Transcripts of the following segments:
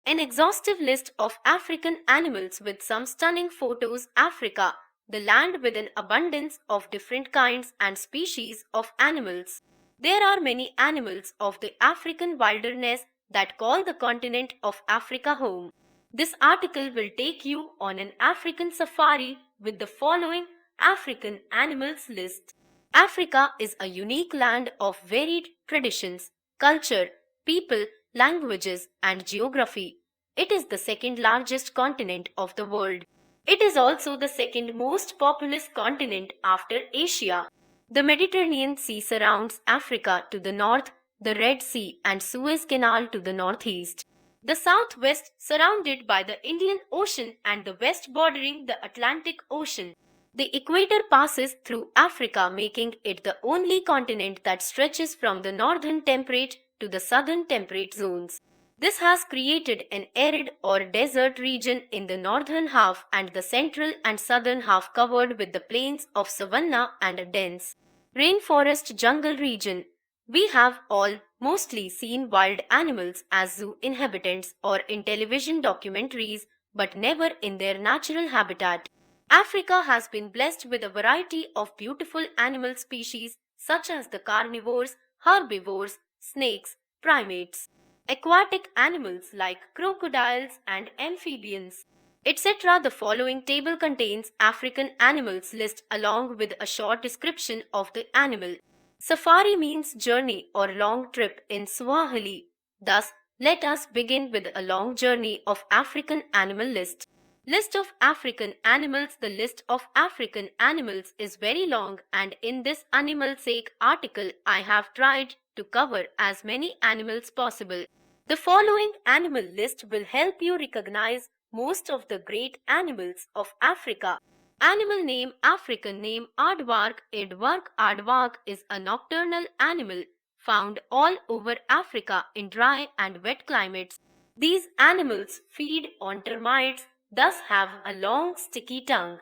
An exhaustive list of African animals with some stunning photos. Africa, the land with an abundance of different kinds and species of animals. There are many animals of the African wilderness that call the continent of Africa home. This article will take you on an African safari with the following African animals list. Africa is a unique land of varied traditions, culture, people, languages, and geography. It is the second largest continent of the world. It is also the second most populous continent after Asia. The Mediterranean Sea surrounds Africa to the north, the Red Sea and Suez Canal to the northeast. The southwest surrounded by the Indian Ocean and the west bordering the Atlantic Ocean. The equator passes through Africa, making it the only continent that stretches from the northern temperate to the southern temperate zones. This has created an arid or desert region in the northern half and the central and southern half covered with the plains of savanna and a dense rainforest jungle region. We have all mostly seen wild animals as zoo inhabitants or in television documentaries, but never in their natural habitat. Africa has been blessed with a variety of beautiful animal species such as the carnivores, herbivores, snakes, primates, aquatic animals like crocodiles and amphibians, etc. The following table contains African animals list along with a short description of the animal. Safari means journey or long trip in Swahili. Thus, let us begin with a long journey of African animal list. List of African animals. The list of African animals is very long, and in this animal sake article I have tried to cover as many animals possible. The following animal list will help you recognize most of the great animals of Africa. Animal name. African name aardvark. Aardvark is a nocturnal animal found all over Africa in dry and wet climates. These animals feed on termites, thus have a long sticky tongue.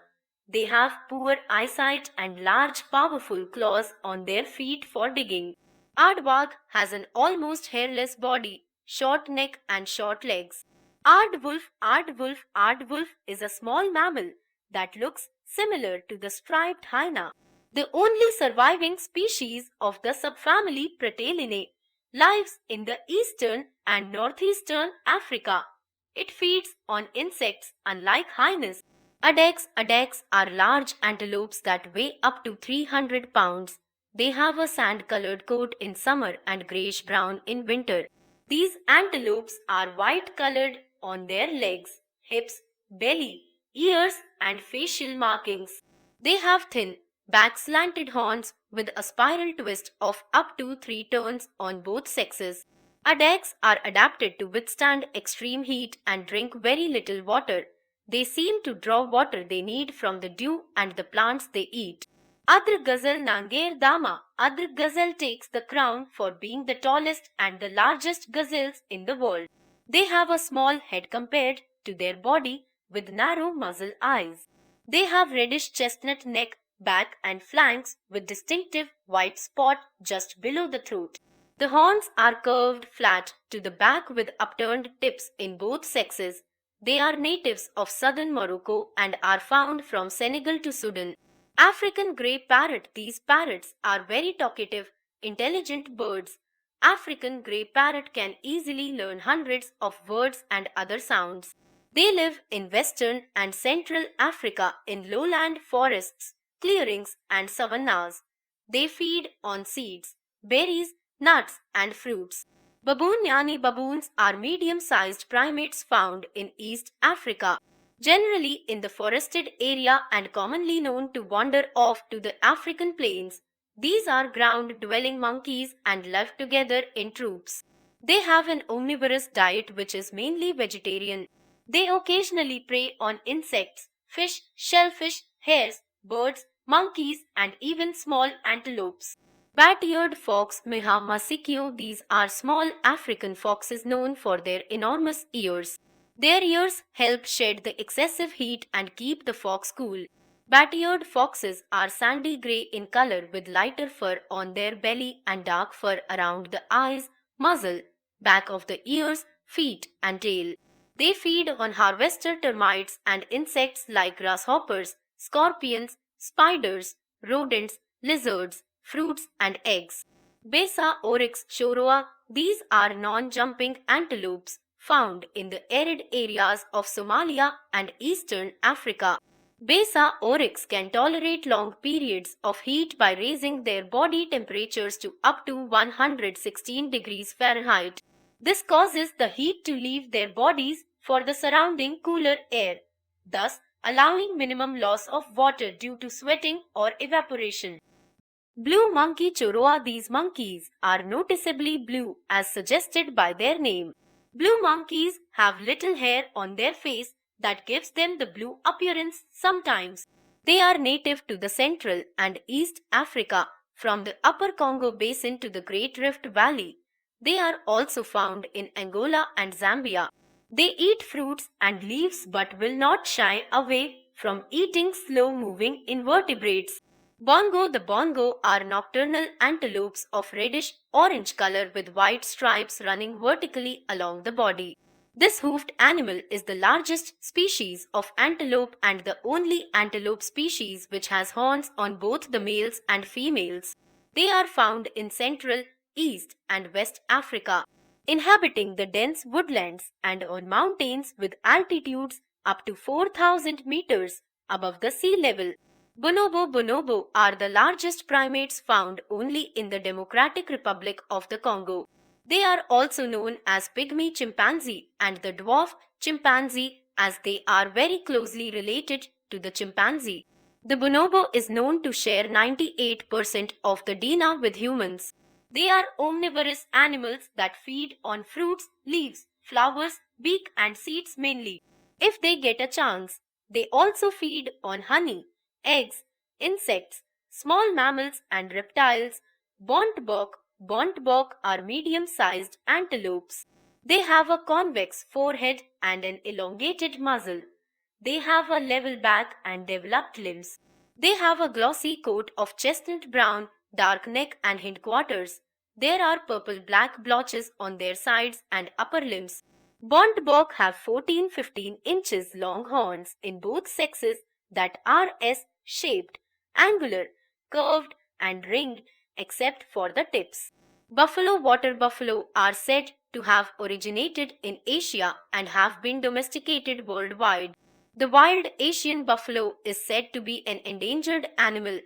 They have poor eyesight and large powerful claws on their feet for digging. Aardvark has an almost hairless body, short neck and short legs. Aardwolf is a small mammal that looks similar to the striped hyena. The only surviving species of the subfamily Pratelinae lives in the eastern and northeastern Africa. It feeds on insects unlike hyenas. Adaks are large antelopes that weigh up to 300 pounds. They have a sand-colored coat in summer and grayish-brown in winter. These antelopes are white-colored on their legs, hips, belly, ears and facial markings. They have thin, back-slanted horns with a spiral twist of up to 3 turns on both sexes. Adaks are adapted to withstand extreme heat and drink very little water. They seem to draw water they need from the dew and the plants they eat. Adr Ghazal Nanger Dama. Adr Ghazal takes the crown for being the tallest and the largest gazelles in the world. They have a small head compared to their body with narrow muzzle eyes. They have reddish chestnut neck, back and flanks with distinctive white spot just below the throat. The horns are curved flat to the back with upturned tips in both sexes. They are natives of southern Morocco and are found from Senegal to Sudan. African grey parrot. These parrots are very talkative, intelligent birds. African grey parrot can easily learn hundreds of words and other sounds. They live in western and central Africa in lowland forests, clearings and savannas. They feed on seeds, berries, nuts and fruits. Baboons are medium-sized primates found in East Africa, generally in the forested area and commonly known to wander off to the African plains. These are ground-dwelling monkeys and live together in troops. They have an omnivorous diet which is mainly vegetarian. They occasionally prey on insects, fish, shellfish, hares, birds, monkeys and even small antelopes. Bat-eared fox Miha masikio. These are small African foxes known for their enormous ears. Their ears help shed the excessive heat and keep the fox cool. Bat-eared foxes are sandy grey in color with lighter fur on their belly and dark fur around the eyes, muzzle, back of the ears, feet and tail. They feed on harvester termites and insects like grasshoppers, scorpions, spiders, rodents, lizards, fruits, and eggs. Besa oryx choroa, these are non-jumping antelopes found in the arid areas of Somalia and eastern Africa. Besa oryx can tolerate long periods of heat by raising their body temperatures to up to 116 degrees Fahrenheit. This causes the heat to leave their bodies for the surrounding cooler air, thus allowing minimum loss of water due to sweating or evaporation. Blue monkey choroa. These monkeys are noticeably blue as suggested by their name. Blue monkeys have little hair on their face that gives them the blue appearance sometimes. They are native to the Central and East Africa from the Upper Congo Basin to the Great Rift Valley. They are also found in Angola and Zambia. They eat fruits and leaves but will not shy away from eating slow-moving invertebrates. Bongo. The bongo are nocturnal antelopes of reddish orange color with white stripes running vertically along the body. This hoofed animal is the largest species of antelope and the only antelope species which has horns on both the males and females. They are found in Central, East, and West Africa, inhabiting the dense woodlands and on mountains with altitudes up to 4,000 meters above the sea level. Bonobo. Bonobo are the largest primates found only in the Democratic Republic of the Congo. They are also known as pygmy chimpanzee and the dwarf chimpanzee as they are very closely related to the chimpanzee. The bonobo is known to share 98% of the DNA with humans. They are omnivorous animals that feed on fruits, leaves, flowers, beak and seeds mainly. If they get a chance, they also feed on honey, eggs, insects, small mammals and reptiles. Bontebok. Bontebok are medium-sized antelopes. They have a convex forehead and an elongated muzzle. They have a level back and developed limbs. They have a glossy coat of chestnut brown, dark neck and hindquarters. There are purple-black blotches on their sides and upper limbs. Bontebok have 14-15 inches long horns in both sexes that are S-shaped, angular, curved and ringed except for the tips. Buffalo. Water buffalo are said to have originated in Asia and have been domesticated worldwide. The wild Asian buffalo is said to be an endangered animal.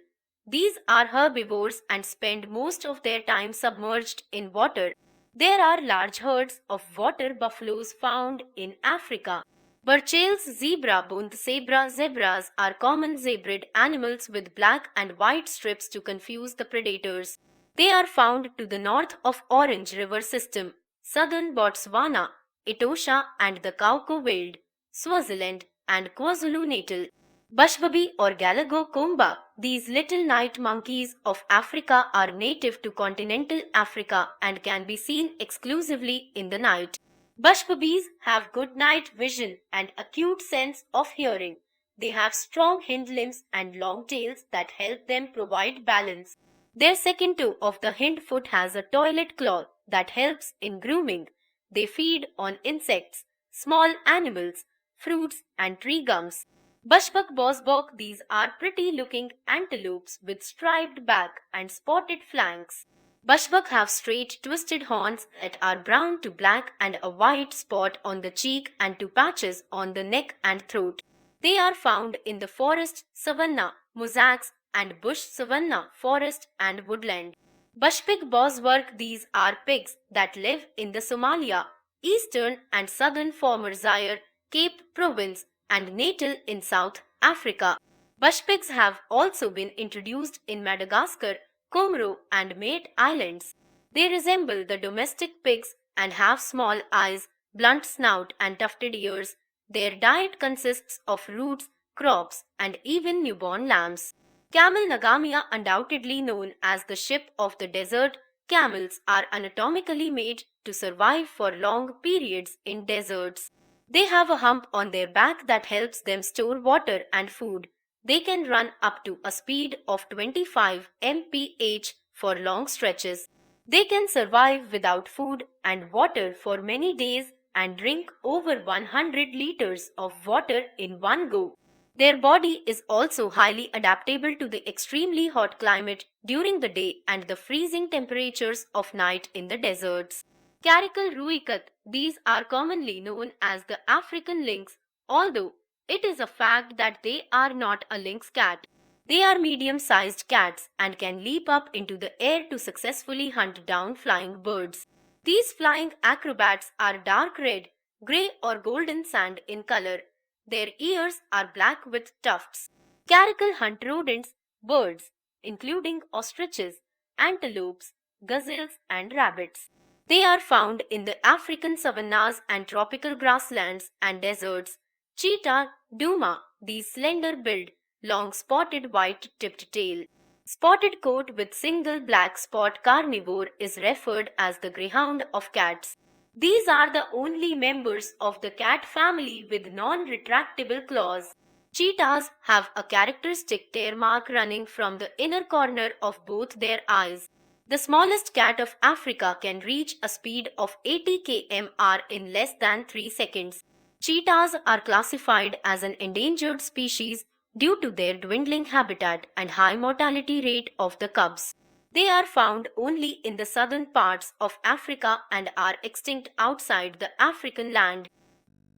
These are herbivores and spend most of their time submerged in water. There are large herds of water buffaloes found in Africa. Burchell's zebra. Both zebras are common zebrid animals with black and white strips to confuse the predators. They are found to the north of Orange River system, southern Botswana, Etosha and the Kauko Wild, Swaziland and KwaZulu-Natal. Bushbaby or Galago-Komba. These little night monkeys of Africa are native to continental Africa and can be seen exclusively in the night. Bushbabies have good night vision and acute sense of hearing. They have strong hind limbs and long tails that help them provide balance. Their second toe of the hind foot has a toilet claw that helps in grooming. They feed on insects, small animals, fruits and tree gums. Bushbuck bosbok. These are pretty looking antelopes with striped back and spotted flanks. Bushbuck have straight twisted horns that are brown to black and a white spot on the cheek and two patches on the neck and throat. They are found in the forest, savanna, mosaics and bush savanna, forest and woodland. Bushpig boswork. These are pigs that live in the Somalia, eastern and southern former Zaire, Cape Province and Natal in South Africa. Bushpigs have also been introduced in Madagascar, Comoro and Mate Islands. They resemble the domestic pigs and have small eyes, blunt snout and tufted ears. Their diet consists of roots, crops and even newborn lambs. Camel Nagamia. Undoubtedly known as the ship of the desert, camels are anatomically made to survive for long periods in deserts. They have a hump on their back that helps them store water and food. They can run up to a speed of 25 mph for long stretches. They can survive without food and water for many days and drink over 100 liters of water in one go. Their body is also highly adaptable to the extremely hot climate during the day and the freezing temperatures of night in the deserts. Caracal ruikat, these are commonly known as the African lynx, although it is a fact that they are not a lynx cat. They are medium-sized cats and can leap up into the air to successfully hunt down flying birds. These flying acrobats are dark red, grey or golden sand in color. Their ears are black with tufts. Caracal hunt rodents, birds, including ostriches, antelopes, gazelles and rabbits. They are found in the African savannas and tropical grasslands and deserts. Cheetah, duma, these slender build, long spotted white-tipped tail. Spotted coat with single black spot carnivore is referred as the greyhound of cats. These are the only members of the cat family with non-retractable claws. Cheetahs have a characteristic tear mark running from the inner corner of both their eyes. The smallest cat of Africa can reach a speed of 80 km/h in less than 3 seconds. Cheetahs are classified as an endangered species due to their dwindling habitat and high mortality rate of the cubs. They are found only in the southern parts of Africa and are extinct outside the African land.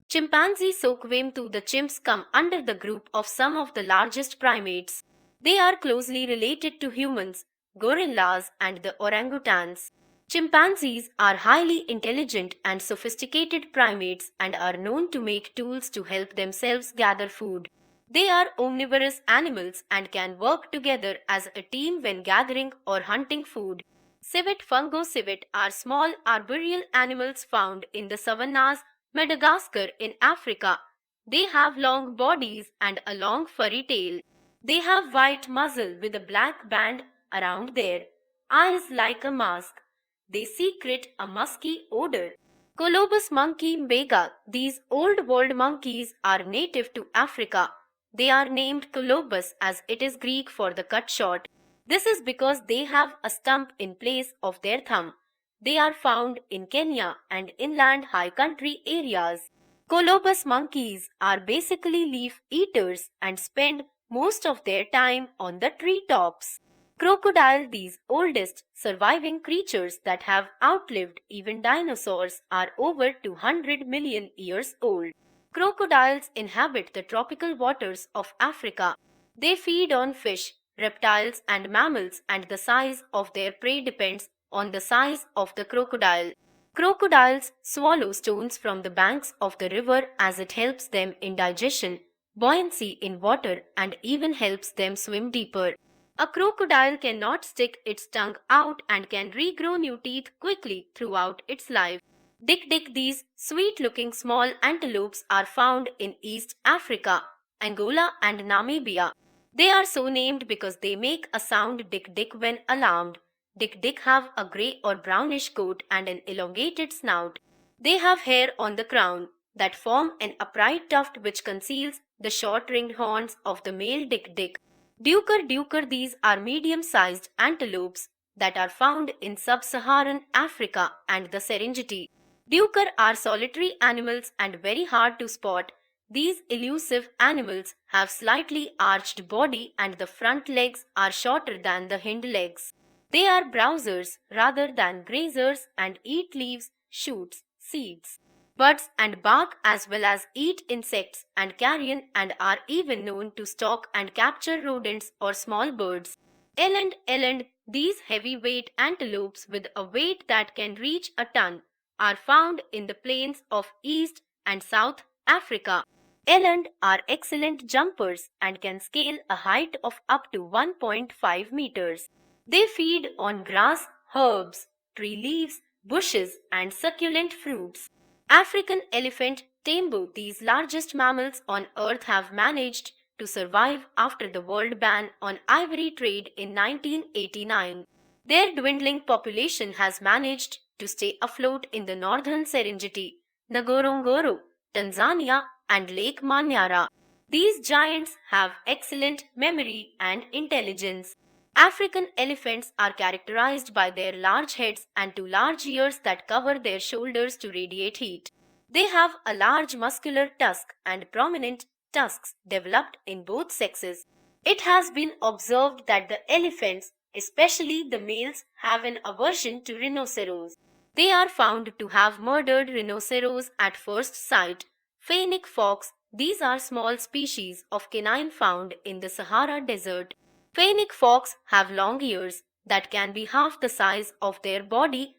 Chimpanzee Sokwemtu, the chimps come under the group of some of the largest primates. They are closely related to humans, gorillas and the orangutans. Chimpanzees are highly intelligent and sophisticated primates and are known to make tools to help themselves gather food. They are omnivorous animals and can work together as a team when gathering or hunting food. Civet fungocivet are small arboreal animals found in the savannas, Madagascar in Africa. They have long bodies and a long furry tail. They have white muzzle with a black band around their eyes like a mask. They secrete a musky odor. Colobus monkey mbega. These old world monkeys are native to Africa. They are named Colobus as it is Greek for the cut short. This is because they have a stump in place of their thumb. They are found in Kenya and inland high country areas. Colobus monkeys are basically leaf eaters and spend most of their time on the tree tops. Crocodile, these oldest surviving creatures that have outlived even dinosaurs, are over 200 million years old. Crocodiles inhabit the tropical waters of Africa. They feed on fish, reptiles and mammals, and the size of their prey depends on the size of the crocodile. Crocodiles swallow stones from the banks of the river as it helps them in digestion, buoyancy in water, and even helps them swim deeper. A crocodile cannot stick its tongue out and can regrow new teeth quickly throughout its life. Dik-dik, these sweet-looking small antelopes are found in East Africa, Angola and Namibia. They are so named because they make a sound dik-dik when alarmed. Dik-dik have a grey or brownish coat and an elongated snout. They have hair on the crown that form an upright tuft which conceals the short-ringed horns of the male dik-dik. Duiker, these are medium-sized antelopes that are found in sub-Saharan Africa and the Serengeti. Duiker are solitary animals and very hard to spot. These elusive animals have slightly arched body and the front legs are shorter than the hind legs. They are browsers rather than grazers and eat leaves, shoots, seeds, buds and bark as well as eat insects and carrion, and are even known to stalk and capture rodents or small birds. Eland, these heavyweight antelopes with a weight that can reach a ton, are found in the plains of East and South Africa. Eland are excellent jumpers and can scale a height of up to 1.5 meters. They feed on grass, herbs, tree leaves, bushes, and succulent fruits. African elephant, Tembo, these largest mammals on earth, have managed to survive after the world ban on ivory trade in 1989. Their dwindling population has managed to stay afloat in the northern Serengeti, Ngorongoro, Tanzania, and Lake Manyara. These giants have excellent memory and intelligence. African elephants are characterized by their large heads and 2 large ears that cover their shoulders to radiate heat. They have a large muscular tusk and prominent tusks developed in both sexes. It has been observed that the elephants, especially the males, have an aversion to rhinoceros. They are found to have murdered rhinoceros at first sight. Fennec fox, these are small species of canine found in the Sahara Desert. Fennec fox have long ears that can be half the size of their body.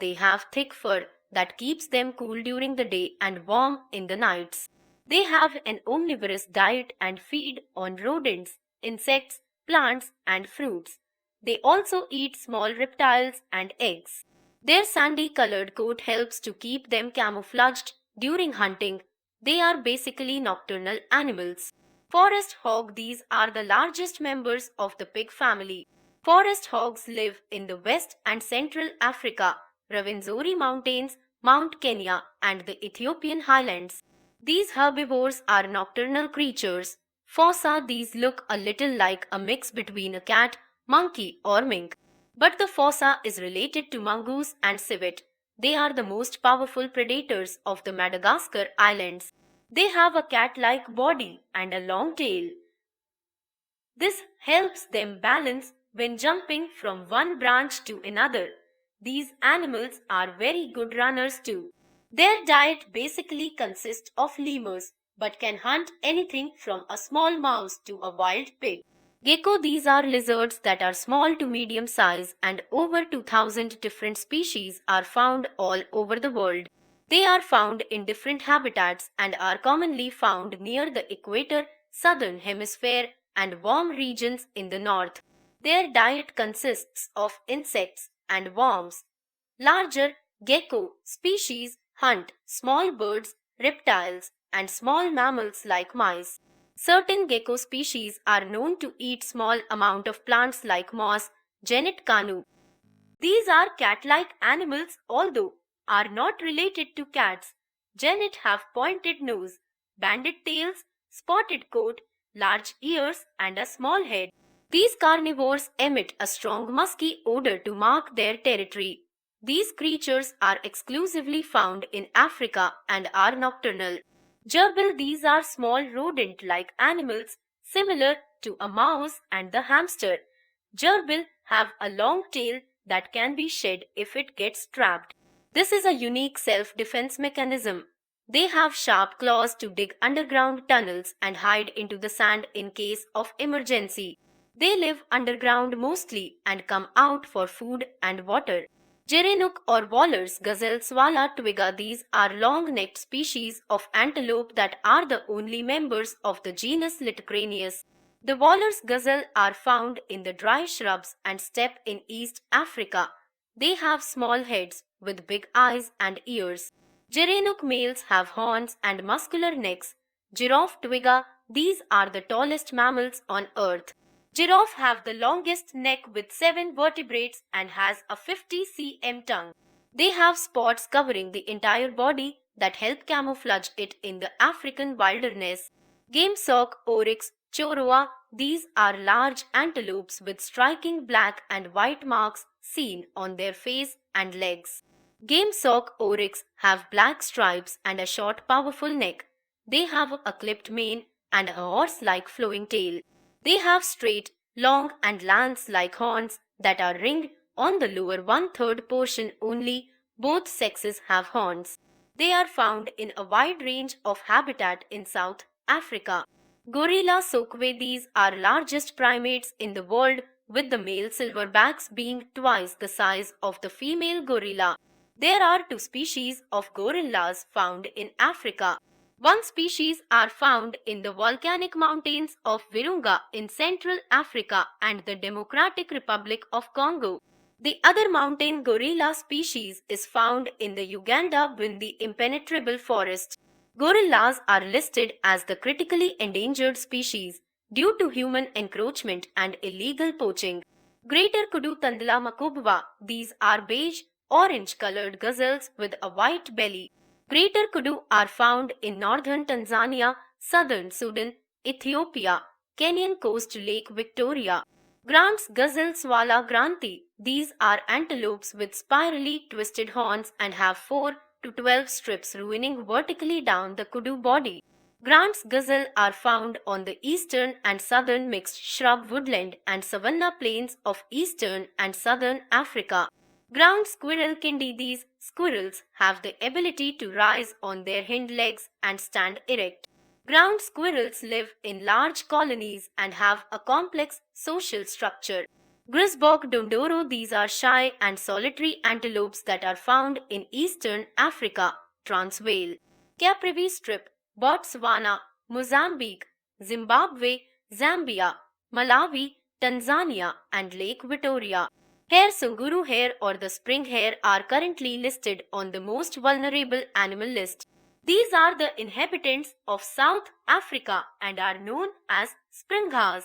They have thick fur that keeps them cool during the day and warm in the nights. They have an omnivorous diet and feed on rodents, insects, plants, and fruits. They also eat small reptiles and eggs. Their sandy colored coat helps to keep them camouflaged during hunting. They are basically nocturnal animals. Forest hog, these are the largest members of the pig family. Forest hogs live in the West and Central Africa, Rwenzori Mountains, Mount Kenya, and the Ethiopian highlands. These herbivores are nocturnal creatures. Fossa, these look a little like a mix between a cat, monkey, or mink. But the fossa is related to mongoose and civet. They are the most powerful predators of the Madagascar islands. They have a cat-like body and a long tail. This helps them balance when jumping from one branch to another. These animals are very good runners too. Their diet basically consists of lemurs, but can hunt anything from a small mouse to a wild pig. Gecko, these are lizards that are small to medium size, and over 2000 different species are found all over the world. They are found in different habitats and are commonly found near the equator, southern hemisphere, and warm regions in the north. Their diet consists of insects and worms. Larger gecko species hunt small birds, reptiles, and small mammals like mice. Certain gecko species are known to eat small amount of plants like moss, genet canu. These are cat-like animals although are not related to cats. Genet have pointed nose, banded tails, spotted coat, large ears, and a small head. These carnivores emit a strong musky odor to mark their territory. These creatures are exclusively found in Africa and are nocturnal. Gerbil, these are small rodent-like animals similar to a mouse and the hamster. Gerbil have a long tail that can be shed if it gets trapped. This is a unique self-defense mechanism. They have sharp claws to dig underground tunnels and hide into the sand in case of emergency. They live underground mostly and come out for food and water. Gerenuk or Waller's gazelle swalla twiga, these are long-necked species of antelope that are the only members of the genus Litocranius. The Waller's gazelle are found in the dry shrubs and steppe in East Africa. They have small heads with big eyes and ears. Gerenuk males have horns and muscular necks. Giraffe twiga, these are the tallest mammals on earth. Giraffe have the longest neck with 7 vertebrates and has a 50 cm tongue. They have spots covering the entire body that help camouflage it in the African wilderness. Game sock, oryx, choroa, these are large antelopes with striking black and white marks seen on their face and legs. Game sock oryx have black stripes and a short powerful neck. They have a clipped mane and a horse-like flowing tail. They have straight, long and lance-like horns that are ringed on the lower one-third portion only. Both sexes have horns. They are found in a wide range of habitat in South Africa. Gorilla sokwe, these are largest primates in the world, with the male silverbacks being twice the size of the female gorilla. There are 2 species of gorillas found in Africa. One species are found in the volcanic mountains of Virunga in Central Africa and the Democratic Republic of Congo. The other mountain gorilla species is found in the Uganda-Bwindi impenetrable forest. Gorillas are listed as the critically endangered species due to human encroachment and illegal poaching. Greater Kudu Tandala Makubwa, these are beige, orange-colored gazelles with a white belly. Greater Kudu are found in northern Tanzania, southern Sudan, Ethiopia, Kenyan coast Lake Victoria. Grant's gazelle swalla granti, these are antelopes with spirally twisted horns and have 4 to 12 strips ruining vertically down the kudu body. Grant's gazelle are found on the eastern and southern mixed shrub woodland and savanna plains of eastern and southern Africa. Ground squirrel kindi. These squirrels have the ability to rise on their hind legs and stand erect. Ground squirrels live in large colonies and have a complex social structure. Grisbog dondoro. These are shy and solitary antelopes that are found in eastern Africa, Transvaal. Caprivi strip, Botswana, Mozambique, Zimbabwe, Zambia, Malawi, Tanzania, and Lake Victoria. Hare sunguru hare or the spring hare are currently listed on the most vulnerable animal list. These are the inhabitants of South Africa and are known as springhaas.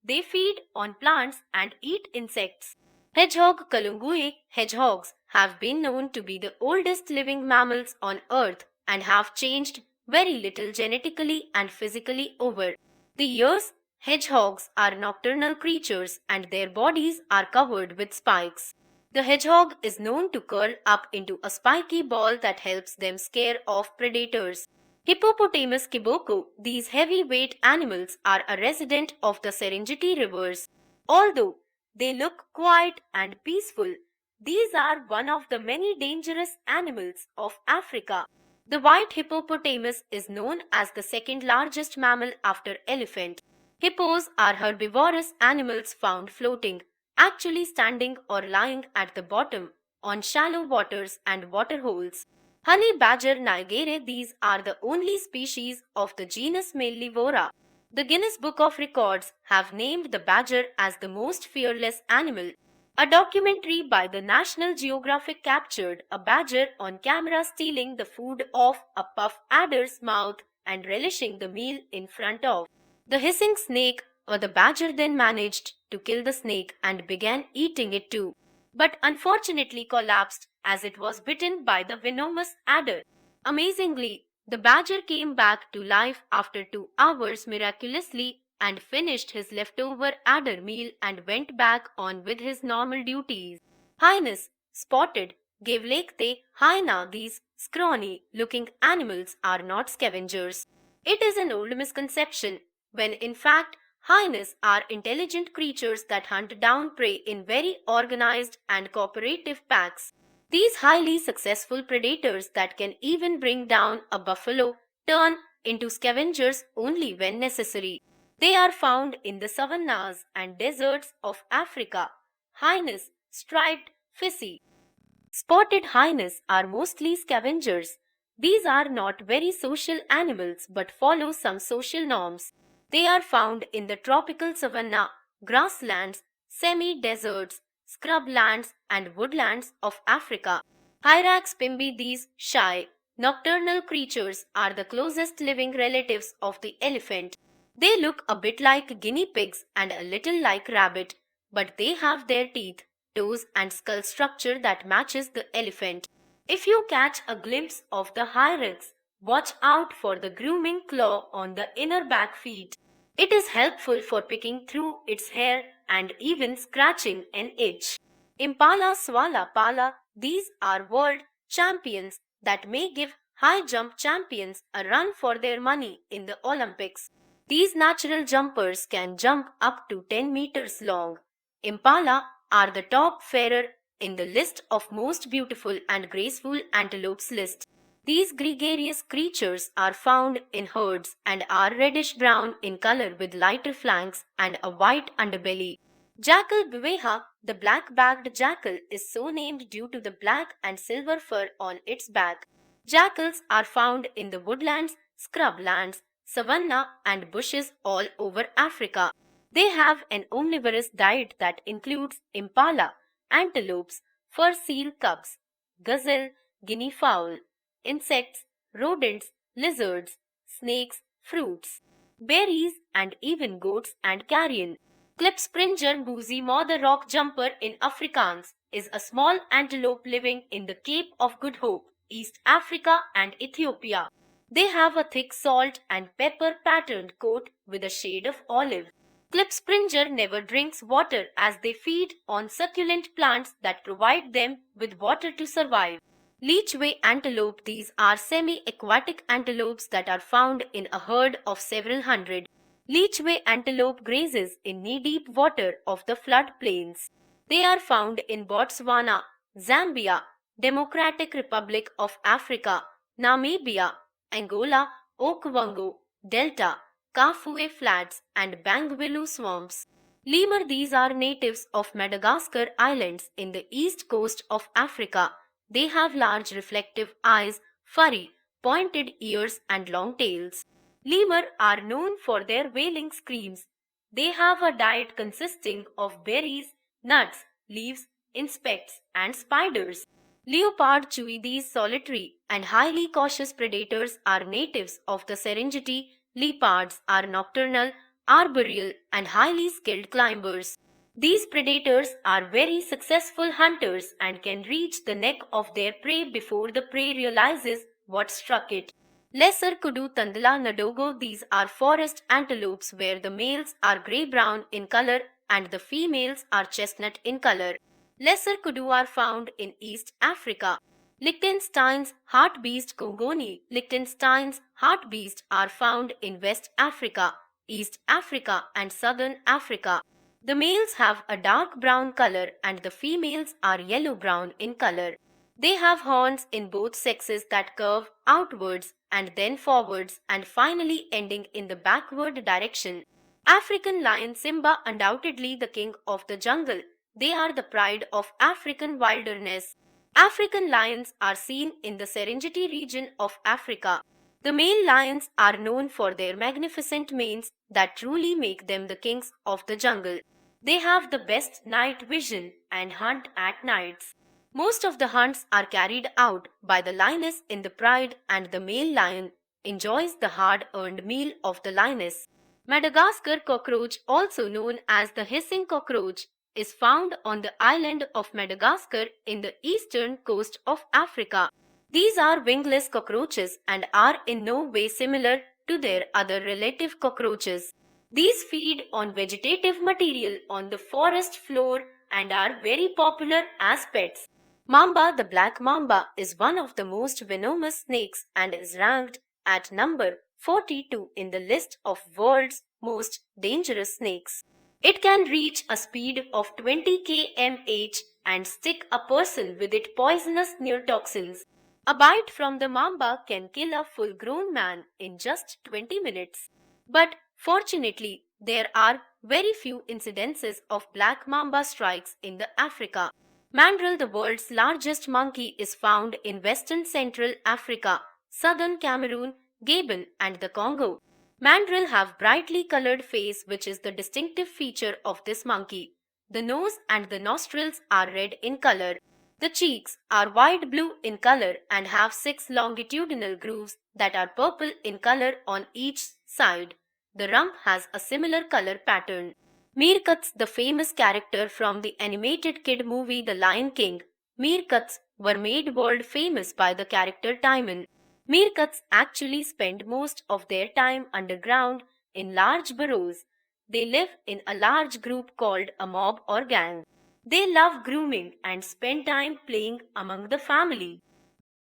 They feed on plants and eat insects. Hedgehog Kalungui hedgehogs have been known to be the oldest living mammals on Earth and have changed very little genetically and physically over the years. Hedgehogs are nocturnal creatures and their bodies are covered with spikes. The hedgehog is known to curl up into a spiky ball that helps them scare off predators. Hippopotamus kiboko. These heavyweight animals are a resident of the Serengeti rivers. Although they look quiet and peaceful, these are one of the many dangerous animals of Africa. The white hippopotamus is known as the second largest mammal after elephant. Hippos are herbivorous animals found floating, actually standing or lying at the bottom, on shallow waters and waterholes. Honey badger nigere. These are the only species of the genus Mellivora. The Guinness Book of Records have named the badger as the most fearless animal. A documentary by the National Geographic captured a badger on camera stealing the food off a puff adder's mouth and relishing the meal in front of the hissing snake. The badger then managed to kill the snake and began eating it too, but unfortunately collapsed as it was bitten by the venomous adder. Amazingly, the badger came back to life after 2 hours miraculously and finished his leftover adder meal and went back on with his normal duties. Hyenas, spotted, Gevlekte, hyena. These scrawny looking animals are not scavengers. It is an old misconception, when in fact hyenas are intelligent creatures that hunt down prey in very organized and cooperative packs. These highly successful predators that can even bring down a buffalo turn into scavengers only when necessary. They are found in the savannas and deserts of Africa. Hyenas, striped fissy. Spotted hyenas are mostly scavengers. These are not very social animals but follow some social norms. They are found in the tropical savanna, grasslands, semi-deserts, scrublands and woodlands of Africa. Hyrax pimbi. These shy, nocturnal creatures are the closest living relatives of the elephant. They look a bit like guinea pigs and a little like rabbit, but they have their teeth, toes and skull structure that matches the elephant. If you catch a glimpse of the hyrax, watch out for the grooming claw on the inner back feet. It is helpful for picking through its hair and even scratching an itch. Impala swala pala. These are world champions that may give high jump champions a run for their money in the Olympics. These natural jumpers can jump up to 10 meters long. Impala are the top farer in the list of most beautiful and graceful antelopes list. These gregarious creatures are found in herds and are reddish-brown in color with lighter flanks and a white underbelly. Jackal beweha. The black-backed jackal is so named due to the black and silver fur on its back. Jackals are found in the woodlands, scrublands, savanna and bushes all over Africa. They have an omnivorous diet that includes impala, antelopes, fur seal cubs, gazelle, guinea fowl, insects, rodents, lizards, snakes, fruits, berries and even goats and carrion. Klipspringer boozy maw. The rock jumper in Afrikaans is a small antelope living in the Cape of Good Hope, East Africa and Ethiopia. They have a thick salt and pepper patterned coat with a shade of olive. Klipspringer never drinks water as they feed on succulent plants that provide them with water to survive. Leechway antelope. These are semi-aquatic antelopes that are found in a herd of several hundred. Leechway antelope grazes in knee-deep water of the floodplains. They are found in Botswana, Zambia, Democratic Republic of Africa, Namibia, Angola, Okavango, Delta, Kafue Flats, and Bangweulu swamps. Lemur. These are natives of Madagascar Islands in the east coast of Africa. They have large reflective eyes, furry, pointed ears, and long tails. Lemur are known for their wailing screams. They have a diet consisting of berries, nuts, leaves, insects, and spiders. Leopard chewy. These solitary and highly cautious predators are natives of the Serengeti. Leopards are nocturnal, arboreal, and highly skilled climbers. These predators are very successful hunters and can reach the neck of their prey before the prey realizes what struck it. Lesser kudu tandala nadogo. These are forest antelopes where the males are grey-brown in color and the females are chestnut in color. Lesser kudu are found in East Africa. Liechtenstein's hartebeest Congoni. Liechtenstein's hartebeest are found in West Africa, East Africa, and Southern Africa. The males have a dark brown color and the females are yellow-brown in color. They have horns in both sexes that curve outwards and then forwards and finally ending in the backward direction. African lion. Simba, undoubtedly the king of the jungle. They are the pride of African wilderness. African lions are seen in the Serengeti region of Africa. The male lions are known for their magnificent manes that truly make them the kings of the jungle. They have the best night vision and hunt at nights. Most of the hunts are carried out by the lioness in the pride, and the male lion enjoys the hard-earned meal of the lioness. Madagascar cockroach, also known as the hissing cockroach, is found on the island of Madagascar in the eastern coast of Africa. These are wingless cockroaches and are in no way similar to their other relative cockroaches. These feed on vegetative material on the forest floor and are very popular as pets. Mamba. The black mamba is one of the most venomous snakes and is ranked at number 42 in the list of world's most dangerous snakes. It can reach a speed of 20 km/h and stick a person with its poisonous neurotoxins. A bite from the mamba can kill a full-grown man in just 20 minutes. But fortunately, there are very few incidences of black mamba strikes in the Africa. Mandrill. The world's largest monkey is found in western central Africa, southern Cameroon, Gabon, and the Congo. Mandrill have brightly colored face, which is the distinctive feature of this monkey. The nose and the nostrils are red in color. The cheeks are wide blue in color and have 6 longitudinal grooves that are purple in color on each side. The rump has a similar color pattern. Meerkats. The famous character from the animated kid movie The Lion King. Meerkats were made world famous by the character Timon. Meerkats actually spend most of their time underground in large burrows. They live in a large group called a mob or gang. They love grooming and spend time playing among the family.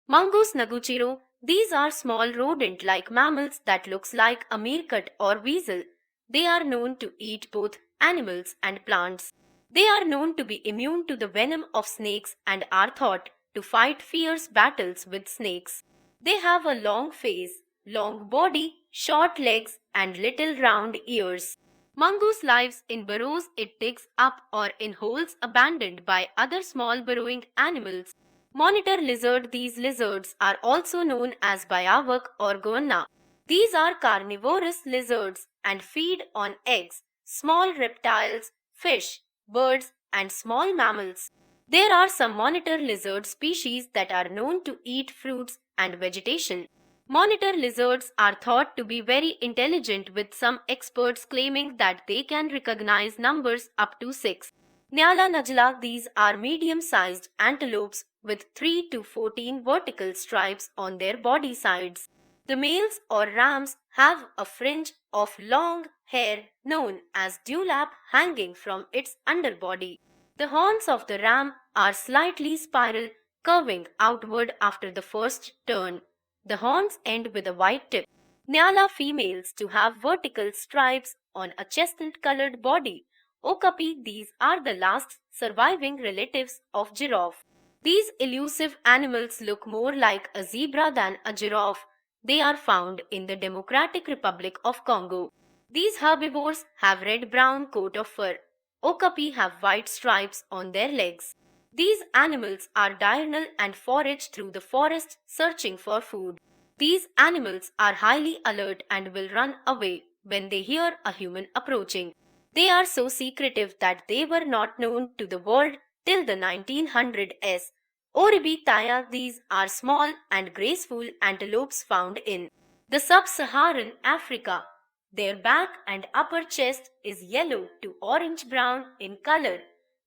Mongoose naguchiro. These are small rodent-like mammals that looks like a meerkat or weasel. They are known to eat both animals and plants. They are known to be immune to the venom of snakes and are thought to fight fierce battles with snakes. They have a long face, long body, short legs, and little round ears. Mongoose lives in burrows it digs up or in holes abandoned by other small burrowing animals. Monitor lizard. These lizards are also known as biawak or goanna. These are carnivorous lizards and feed on eggs, small reptiles, fish, birds, and small mammals. There are some monitor lizard species that are known to eat fruits and vegetation. Monitor lizards are thought to be very intelligent, with some experts claiming that they can recognize numbers up to 6. Nyala najla. These are medium-sized antelopes with 3 to 14 vertical stripes on their body sides. The males or rams have a fringe of long hair known as dewlap hanging from its underbody. The horns of the ram are slightly spiral, curving outward after the first turn. The horns end with a white tip. Nyala females to have vertical stripes on a chestnut-colored body. Okapi, these are the last surviving relatives of giraffe. These elusive animals look more like a zebra than a giraffe. They are found in the Democratic Republic of Congo. These herbivores have red-brown coat of fur. Okapi have white stripes on their legs. These animals are diurnal and forage through the forest searching for food. These animals are highly alert and will run away when they hear a human approaching. They are so secretive that they were not known to the world till the 1900s. Oribi Taya, these are small and graceful antelopes found in the sub-Saharan Africa. Their back and upper chest is yellow to orange-brown in color.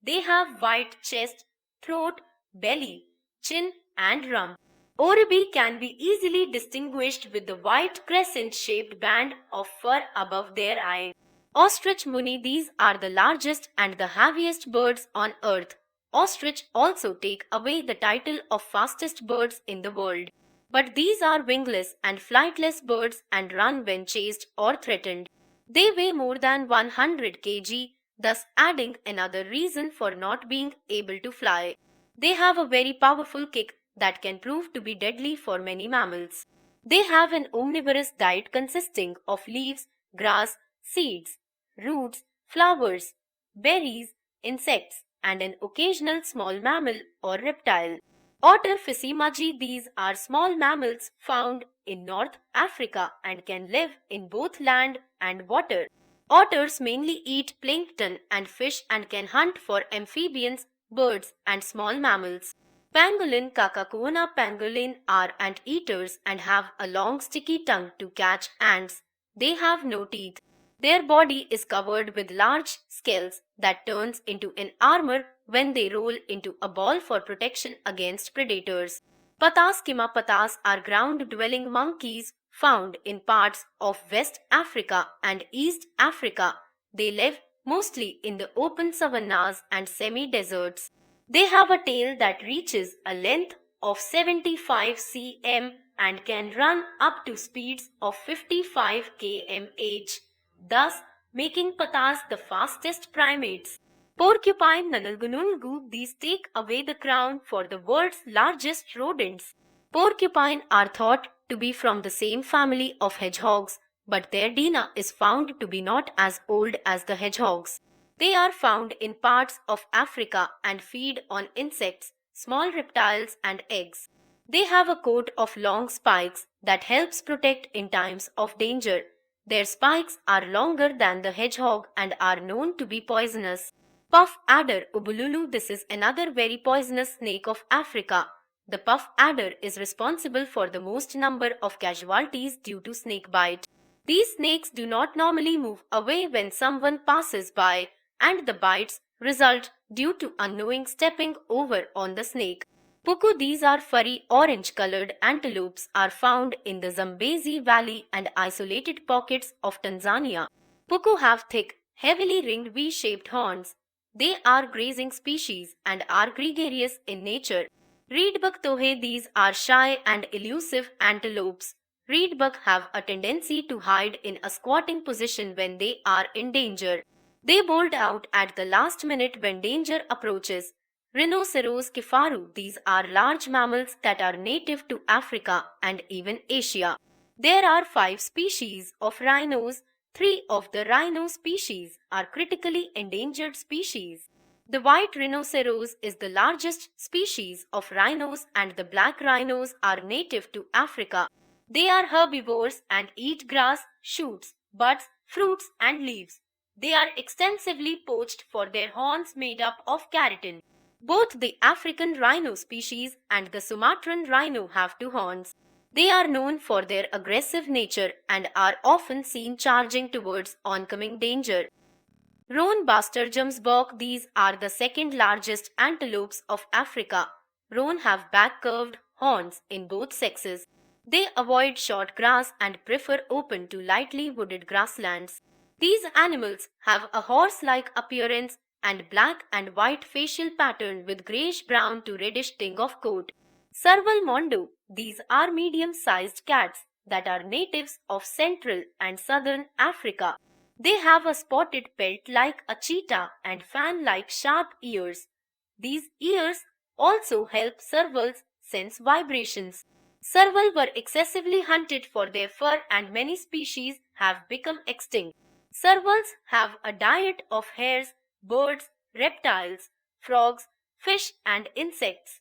They have white chest, throat, belly, chin and rump. Oribi can be easily distinguished with the white crescent-shaped band of fur above their eye. Ostrich Muni, these are the largest and the heaviest birds on earth. Ostrich also take away the title of fastest birds in the world. But these are wingless and flightless birds and run when chased or threatened. They weigh more than 100 kg, thus adding another reason for not being able to fly. They have a very powerful kick that can prove to be deadly for many mammals. They have an omnivorous diet consisting of leaves, grass, seeds, roots, flowers, berries, insects, and an occasional small mammal or reptile. Otter Fisimaji, these are small mammals found in North Africa and can live in both land and water. Otters mainly eat plankton and fish and can hunt for amphibians, birds, and small mammals. Pangolin Kakakuana pangolin are ant-eaters and have a long sticky tongue to catch ants. They have no teeth. Their body is covered with large scales that turns into an armor when they roll into a ball for protection against predators. Patas Kimapatas are ground-dwelling monkeys found in parts of West Africa and East Africa. They live mostly in the open savannas and semi-deserts. They have a tail that reaches a length of 75 cm and can run up to speeds of 55 km/h, thus making patas the fastest primates. Porcupine Nanalgunulgu, these take away the crown for the world's largest rodents. Porcupine are thought to be from the same family of hedgehogs, but their DNA is found to be not as old as the hedgehogs. They are found in parts of Africa and feed on insects, small reptiles and eggs. They have a coat of long spikes that helps protect in times of danger. Their spikes are longer than the hedgehog and are known to be poisonous. Puff adder Ubululu, this is another very poisonous snake of Africa. The puff adder is responsible for the most number of casualties due to snake bite. These snakes do not normally move away when someone passes by, and the bites result due to unknowing stepping over on the snake. Puku, these are furry orange-colored antelopes, are found in the Zambezi Valley and isolated pockets of Tanzania. Puku have thick, heavily ringed V-shaped horns. They are grazing species and are gregarious in nature. Reedbuck Tohe, these are shy and elusive antelopes. Reedbuck have a tendency to hide in a squatting position when they are in danger. They bolt out at the last minute when danger approaches. Rhinoceros Kifaru, these are large mammals that are native to Africa and even Asia. There are 5 species of rhinos. 3 of the rhino species are critically endangered species. The white rhinoceros is the largest species of rhinos and the black rhinos are native to Africa. They are herbivores and eat grass, shoots, buds, fruits and leaves. They are extensively poached for their horns made up of keratin. Both the African rhino species and the Sumatran rhino have 2 horns. They are known for their aggressive nature and are often seen charging towards oncoming danger. Roan Bastardjumsbok, these are the second largest antelopes of Africa. Roan have back-curved horns in both sexes. They avoid short grass and prefer open to lightly wooded grasslands. These animals have a horse-like appearance and black and white facial pattern with grayish-brown to reddish tinge of coat. Serval mondo. These are medium-sized cats that are natives of Central and Southern Africa. They have a spotted pelt like a cheetah and fan-like sharp ears. These ears also help servals sense vibrations. Serval were excessively hunted for their fur and many species have become extinct. Servals have a diet of hares, birds, reptiles, frogs, fish and insects.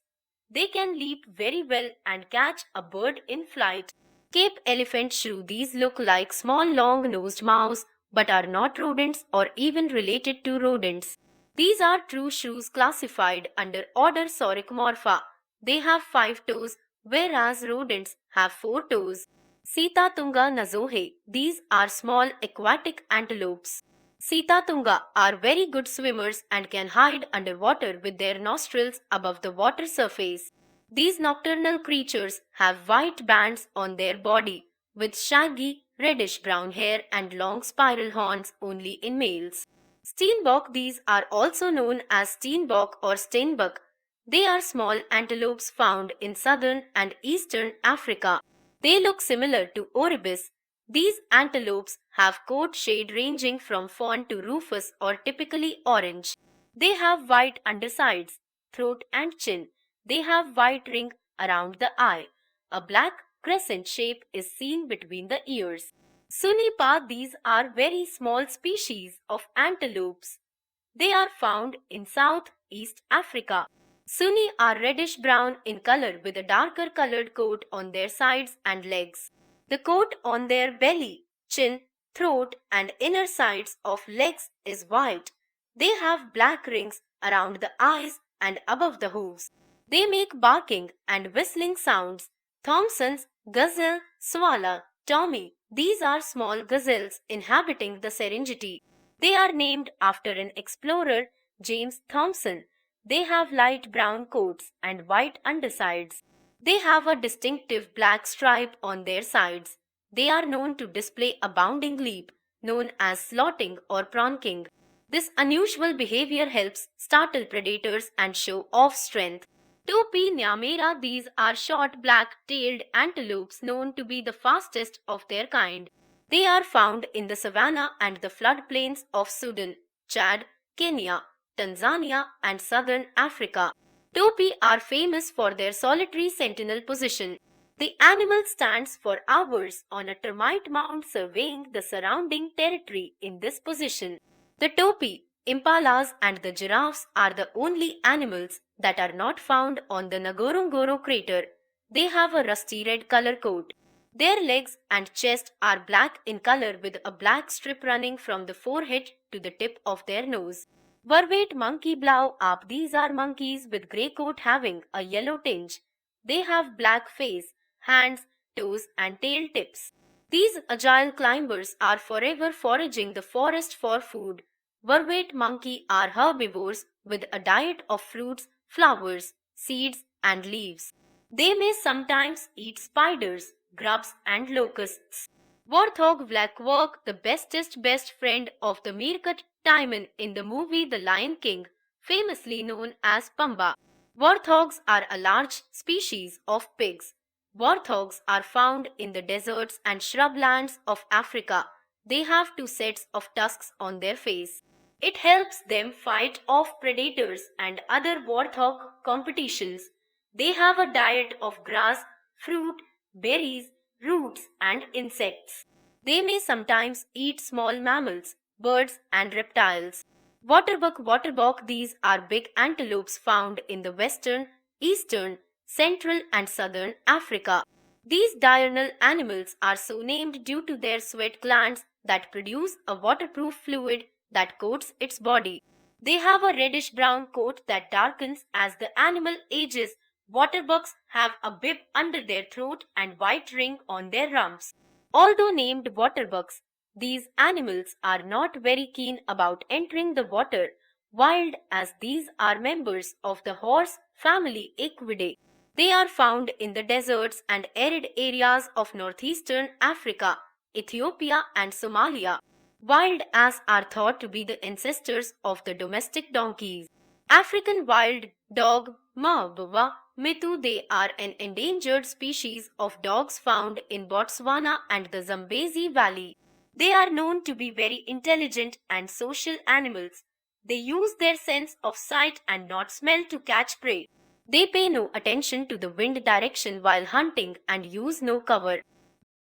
They can leap very well and catch a bird in flight. Cape elephant shrew. These look like small long-nosed mouse but are not rodents or even related to rodents. These are true shrews classified under order Sauricomorpha. They have 5 toes, whereas rodents have 4 toes. Sitatunga nazohe. These are small aquatic antelopes. Sitatunga are very good swimmers and can hide underwater with their nostrils above the water surface. These nocturnal creatures have white bands on their body, with shaggy, reddish-brown hair and long spiral horns only in males. Steenbok. These are also known as steenbok or steenbok. They are small antelopes found in southern and eastern Africa. They look similar to oribis. These antelopes have coat shade ranging from fawn to rufous or typically orange. They have white undersides, throat and chin. They have white ring around the eye. A black crescent shape is seen between the ears. Sunipa. These are very small species of antelopes. They are found in Southeast Africa. Sunni are reddish-brown in color with a darker colored coat on their sides and legs. The coat on their belly, chin, throat and inner sides of legs is white. They have black rings around the eyes and above the hooves. They make barking and whistling sounds. Thompson's gazelle, swallow, Tommy. These are small gazelles inhabiting the Serengeti. They are named after an explorer, James Thompson. They have light brown coats and white undersides. They have a distinctive black stripe on their sides. They are known to display a bounding leap, known as slotting or pronking. This unusual behavior helps startle predators and show off strength. Topi nyamera. These are short black-tailed antelopes known to be the fastest of their kind. They are found in the savanna and the floodplains of Sudan, Chad, Kenya, Tanzania and southern Africa. Topi are famous for their solitary sentinel position. The animal stands for hours on a termite mound surveying the surrounding territory in this position. The topi, impalas and the giraffes are the only animals that are not found on the Ngorongoro crater. They have a rusty red color coat. Their legs and chest are black in color with a black strip running from the forehead to the tip of their nose. Vervet monkey blow up. These are monkeys with grey coat having a yellow tinge. They have black face, hands, toes and tail tips. These agile climbers are forever foraging the forest for food. Vervet monkey are herbivores with a diet of fruits, flowers, seeds and leaves. They may sometimes eat spiders, grubs and locusts. Warthog Vlachwalk, the bestest best friend of the meerkat Timon in the movie The Lion King, famously known as Pumba. Warthogs are a large species of pigs. Warthogs are found in the deserts and shrublands of Africa. They have 2 sets of tusks on their face. It helps them fight off predators and other warthog competitions. They have a diet of grass, fruit, berries, roots and insects. They may sometimes eat small mammals, birds and reptiles. Waterbok. These are big antelopes found in the western, eastern, central and southern Africa. These diurnal animals are so named due to their sweat glands that produce a waterproof fluid that coats its body. They have a reddish-brown coat that darkens as the animal ages. Waterbucks have a bib under their throat and white ring on their rumps. Although named waterbucks, these animals are not very keen about entering the water wild as these are members of the horse family Equidae. They are found in the deserts and arid areas of northeastern Africa, Ethiopia and Somalia. Wild ass are thought to be the ancestors of the domestic donkeys. African wild dog Mabawa mitu. They are an endangered species of dogs found in Botswana and the Zambezi Valley. They are known to be very intelligent and social animals. They use their sense of sight and not smell to catch prey. They pay no attention to the wind direction while hunting and use no cover.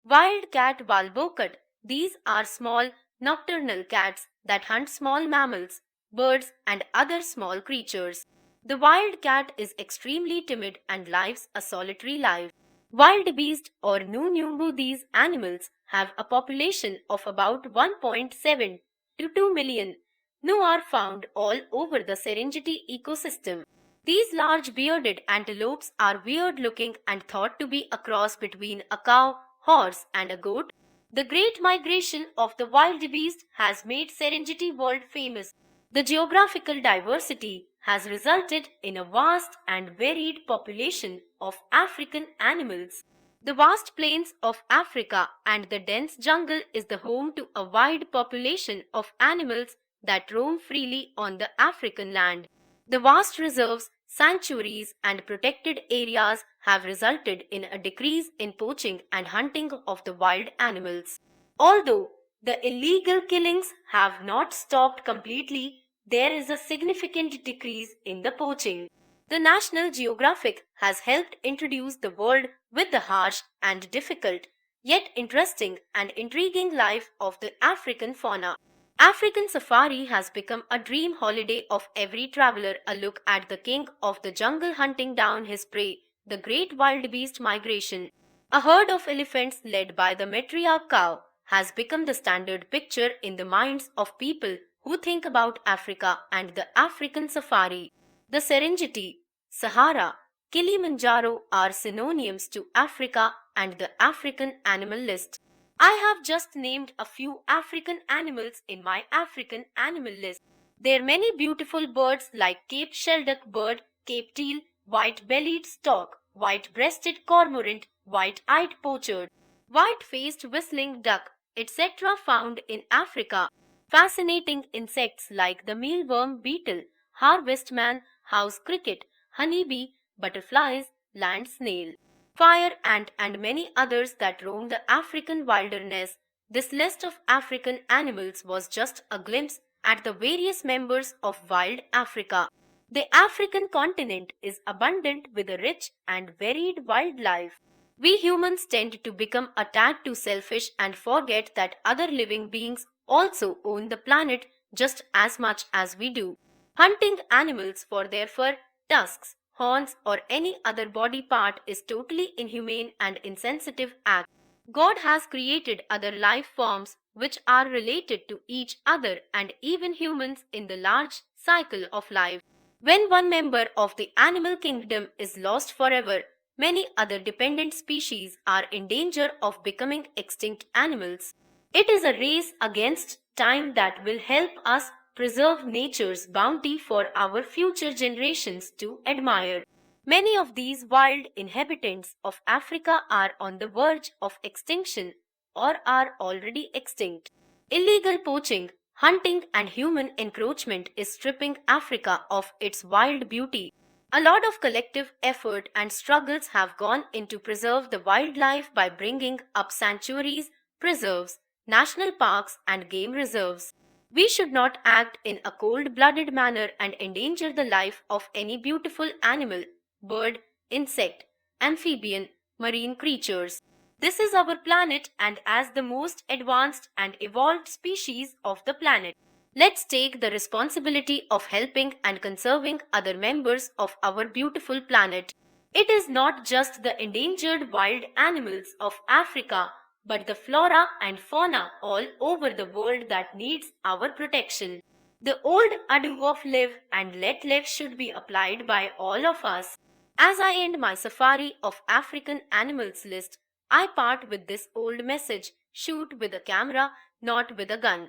Wild cat Walbokat. These are small, nocturnal cats that hunt small mammals, birds, and other small creatures. The wild cat is extremely timid and lives a solitary life. Wild beast or Nunyumbu. These animals have a population of about 1.7 to 2 million. Nu are found all over the Serengeti ecosystem. These large bearded antelopes are weird looking and thought to be a cross between a cow, horse, and a goat. The great migration of the wild beast has made Serengeti world famous. The geographical diversity has resulted in a vast and varied population of African animals. The vast plains of Africa and the dense jungle is the home to a wide population of animals that roam freely on the African land. The vast reserves, sanctuaries, and protected areas have resulted in a decrease in poaching and hunting of the wild animals. Although the illegal killings have not stopped completely, there is a significant decrease in the poaching. The National Geographic has helped introduce the world with the harsh and difficult, yet interesting and intriguing life of the African fauna. African safari has become a dream holiday of every traveler. A look at the king of the jungle hunting down his prey, the great wildebeest migration. A herd of elephants led by the matriarch cow has become the standard picture in the minds of people who think about Africa and the African safari. The Serengeti, Sahara, Kilimanjaro are synonyms to Africa and the African animal list. I have just named a few African animals in my African animal list. There are many beautiful birds like Cape Shelduck bird, Cape teal, white-bellied stork, white-breasted cormorant, white-eyed pochard, white-faced whistling duck, etc. found in Africa. Fascinating insects like the mealworm beetle, harvestman, house cricket, honeybee, butterflies, land snail, fire ant, and many others that roam the African wilderness. This list of African animals was just a glimpse at the various members of wild Africa. The African continent is abundant with a rich and varied wildlife. We humans tend to become a tad too selfish and forget that other living beings also own the planet just as much as we do. Hunting animals for their fur, tusks, horns, or any other body part is totally inhumane and insensitive act. God has created other life forms which are related to each other and even humans in the large cycle of life. When one member of the animal kingdom is lost forever, many other dependent species are in danger of becoming extinct animals. It is a race against time that will help us preserve nature's bounty for our future generations to admire. Many of these wild inhabitants of Africa are on the verge of extinction or are already extinct. Illegal poaching, hunting, and human encroachment is stripping Africa of its wild beauty. A lot of collective effort and struggles have gone into preserve the wildlife by bringing up sanctuaries, preserves, national parks, and game reserves. We should not act in a cold-blooded manner and endanger the life of any beautiful animal, bird, insect, amphibian, marine creatures. This is our planet, and as the most advanced and evolved species of the planet, let's take the responsibility of helping and conserving other members of our beautiful planet. It is not just the endangered wild animals of Africa, but the flora and fauna all over the world that needs our protection. The old ado of live and let live should be applied by all of us. As I end my safari of African animals list, I part with this old message: shoot with a camera, not with a gun.